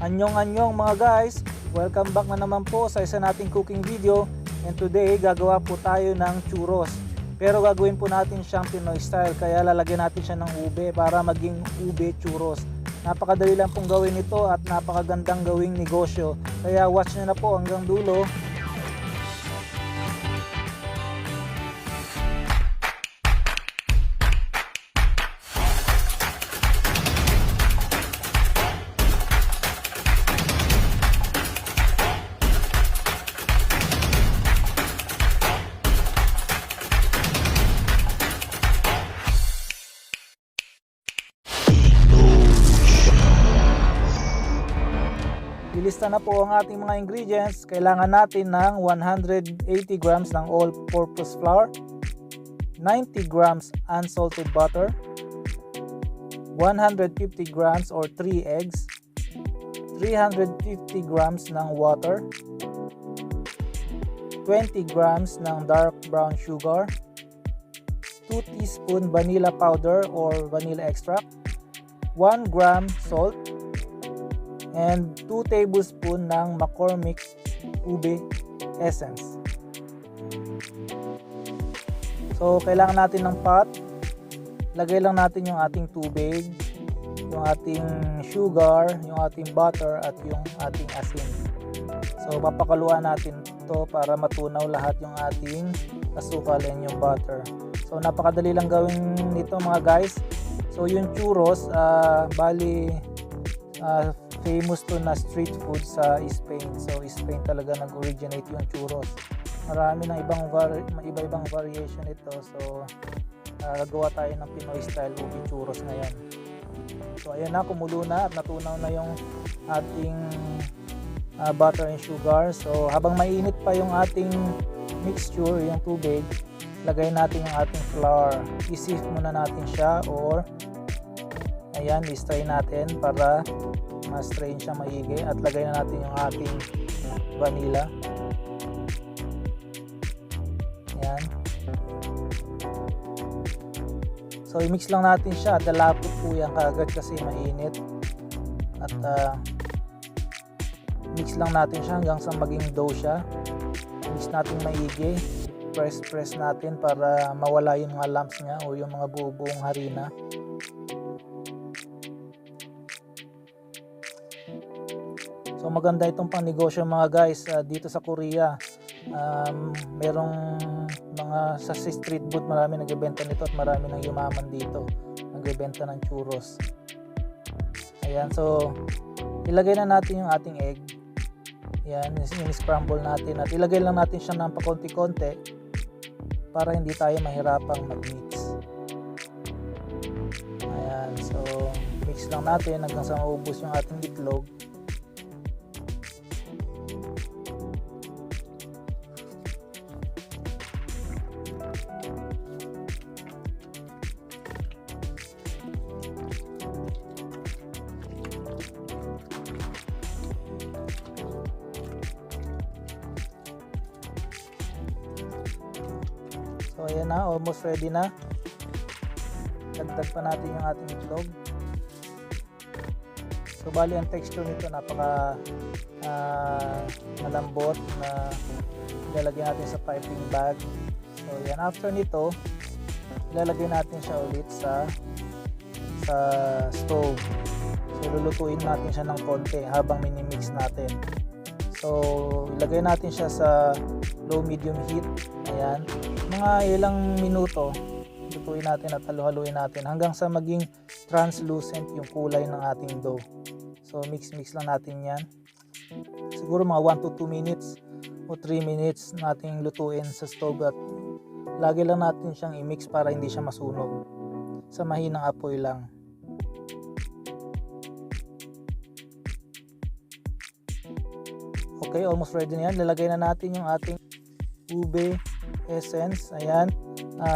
Anyong mga guys, welcome back na naman po sa isa nating cooking video. And today gagawa po tayo ng churros. Pero gagawin po natin siyang Pinoy style, kaya lalagyan natin siya ng ube para maging ube churros. Napakadali lang pong gawin ito at napakagandang gawing negosyo. Kaya watch nyo na po hanggang dulo. Ilista na po ang ating mga ingredients. Kailangan natin ng 180 grams ng all-purpose flour, 90 grams unsalted butter, 150 grams or 3 eggs, 350 grams ng water, 20 grams ng dark brown sugar, 2 teaspoon vanilla powder or vanilla extract, 1 gram salt, and 2 tablespoon ng McCormick ube essence. So kailangan natin ng pot. Lagay lang natin yung ating tubig, yung ating sugar, yung ating butter at yung ating asin. So papakaluan natin to para matunaw lahat yung ating asukal and yung butter. So napakadali lang gawin nito mga guys. So yung churros, famous to na street food sa Spain. So Spain talaga nag-originate yung churros. Marami ng iba-ibang variation ito. So gagawa tayo ng Pinoy style ube churros ngayon. So ayan na, kumulo na at natunaw na yung ating butter and sugar. So habang mainit pa yung ating mixture, yung tubig, lagay natin yung ating flour. I-sieve muna natin siya or ayan, i-strain natin para ma-strain siya maigi at lagay na natin yung ating vanilla. Ayan. So i-mix lang natin siya at lalapot po yan kaagad kasi mainit. At mix lang natin siya hanggang sa maging dough siya. Mix natin maigi. Press natin para mawala yung mga lumps niya o yung mga buo-buong harina. So maganda itong pang negosyo mga guys dito sa Korea. Merong mga sa street food, marami nagbebenta nito at marami nang yumaman dito nagbebenta ng churros. Ayan, so ilagay na natin yung ating egg. Ayan, i-scramble natin at ilagay lang natin siya ng pakonti-konti para hindi tayo mahirapang mag-mix. Ayan, so mix lang natin hanggang sa maubos yung ating itlog. So ayan na, almost ready na. Dagdag pa natin yung ating itlog. So bali ang texture nito napaka malambot na ilalagay natin sa piping bag. So yan, after nito ilalagay natin siya ulit sa stove. So lulutuin natin siya ng konti habang minimix natin. So ilagay natin siya sa low medium heat. Ayan, mga ilang minuto lutuin natin at halu-haluin natin hanggang sa maging translucent yung kulay ng ating dough. So mix lang natin yan. Siguro mga 1 to 2 minutes o 3 minutes nating lutuin sa stove at lagi lang natin siyang i-mix para hindi siya masunog. Sa mahinang apoy lang. Okay, almost ready na yan. Lalagay na natin yung ating ube essence. Ayan,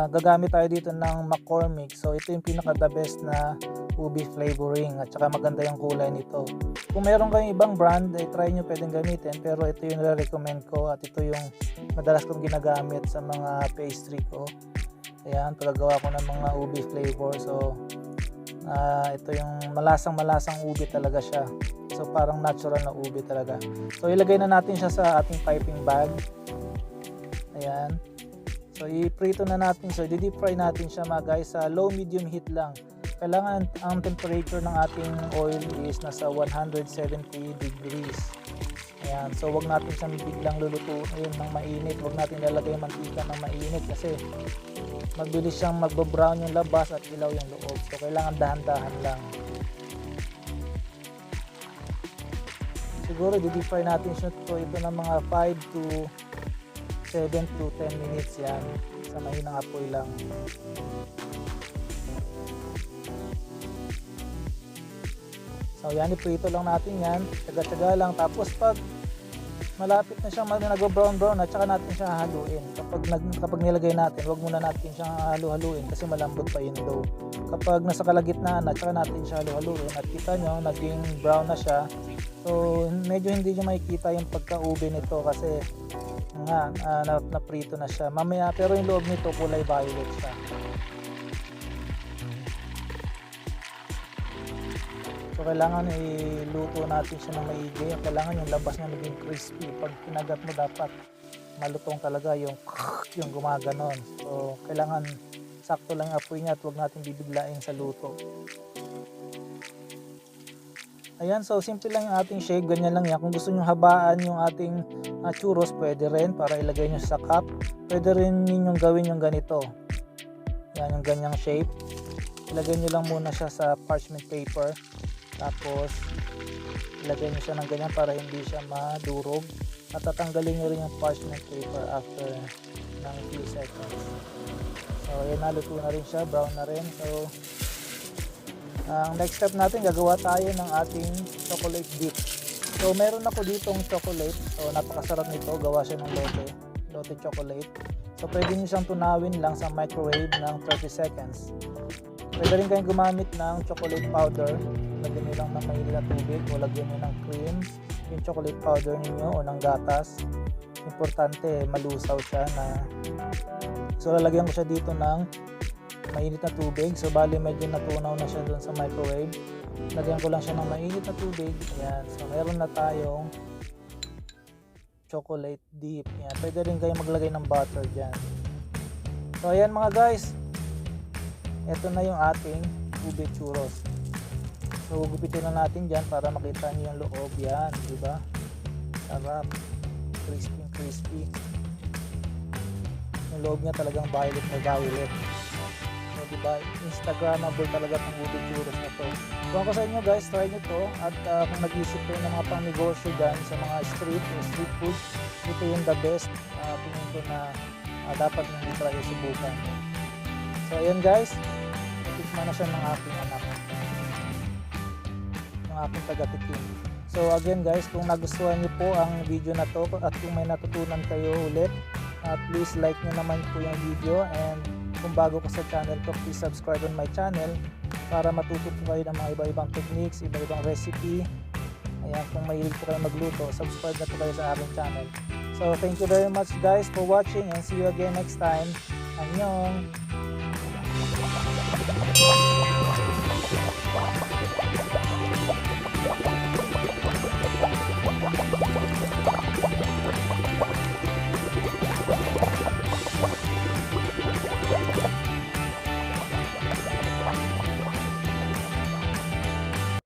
gagamit tayo dito ng McCormick. So ito yung pinaka the best na ube flavoring at saka maganda yung kulay nito. Kung meron kayong ibang brand, try nyo, pwedeng gamitin, pero ito yung recommend ko at ito yung madalas kong ginagamit sa mga pastry ko. Ayan, paggawa ko ng mga ube flavor. So Ito yung malasang ube talaga siya. So parang natural na ube talaga. So ilagay na natin siya sa ating piping bag. Ayan. So i-prito na natin. So i-deep fry natin siya mga guys sa low medium heat lang. Kailangan ang temperature ng ating oil is nasa 170 degrees. Ayan. So wag natin siyang biglang lulutuin ng mainit. Wag natin lalagay yung mantika ng mainit kasi mabilis siyang magbo-brown yung labas at ilaw yung loob. So kailangan dahan-dahan lang. Siguro i-deep fry natin siya ito ng mga 5 to 7 to 10 minutes yan sa mahinang apoy lang. So yan, iprito lang natin yan, tsaga-tsaga lang. Tapos pag malapit na siyang nag-brown at saka natin siya haluin. Kapag nilagay natin, wag muna natin siyang halu-haluin kasi malambot pa yung dough. Kapag nasa kalagitnaan na, saka natin siya halu-haluin at kita nyo naging brown na siya. So medyo hindi nyo makikita yung pagka-ube nito kasi nga naprito na siya mamaya, pero yung loob nito kulay violet siya. So kailangan iluto natin siya ng maigi. Kailangan yung labas niya maging crispy. Pag kinagat mo dapat malutong talaga yung gumaganon. So kailangan sakto lang yung apoy niya at huwag natin bibiglain sa luto. Ayan, so simple lang yung ating shake, ganyan lang yan. Kung gusto nyo habaan yung ating churros, pwede rin para ilagay nyo sa cup. Pwede rin ninyong gawin yung ganito. Yan, yung ganyang shape. Ilagay nyo lang muna siya sa parchment paper. Tapos, ilagay nyo siya ng ganyan para hindi siya madurog. At tatanggalin nyo rin yung parchment paper after ng few seconds. So, ayan, naluto na rin siya, brown na rin. So, ang next step natin, gagawa tayo ng ating chocolate dip. So meron ako ditong chocolate. So napakasarap nito, gawa siya ng lote chocolate. So pwede nyo siyang tunawin lang sa microwave ng 30 seconds. Pwede rin kayong gumamit ng chocolate powder. Lagyan nyo lang ng mainit na tubig o lagyan nyo ng cream, yung chocolate powder ninyo o ng gatas. Importante, malusaw siya na. So lalagyan ko siya dito ng mainit na tubig. So bali medyo natunaw na siya doon sa microwave. Lagyan ko lang siya ng mainit na tubig. Ayan. So meron na tayong chocolate dip. Ayan. Pwede rin kayo maglagay ng butter dyan. So ayan mga guys. Ito na yung ating ube churros. So gupitin na natin dyan para makita niyo yung loob. Yan. Diba? Sarap. Crispy. Yung loob niya talagang violet na violet. Diba? Instagramable talaga itong ube churros na to. Kung ako sa inyo guys, try nyo to. At kung nag-isip kayo ng mga pang-negosyo dyan sa mga street food, ito yung the best. Tingin ko na dapat nyo try subukan. So ayan guys, natikman na siya ng aking anak, ng aking taga-tikim. So again guys, kung nagustuhan nyo po ang video na to at kung may natutunan kayo ulit, please like nyo naman po yung video, and kung bago ka sa channel ko, please subscribe on my channel para matuto po kayo ng mga iba-ibang techniques, iba-ibang recipe. Ayan, kung mahilig po kayo magluto, subscribe na po kayo sa aking channel. So thank you very much guys for watching, and see you again next time. Annyeong!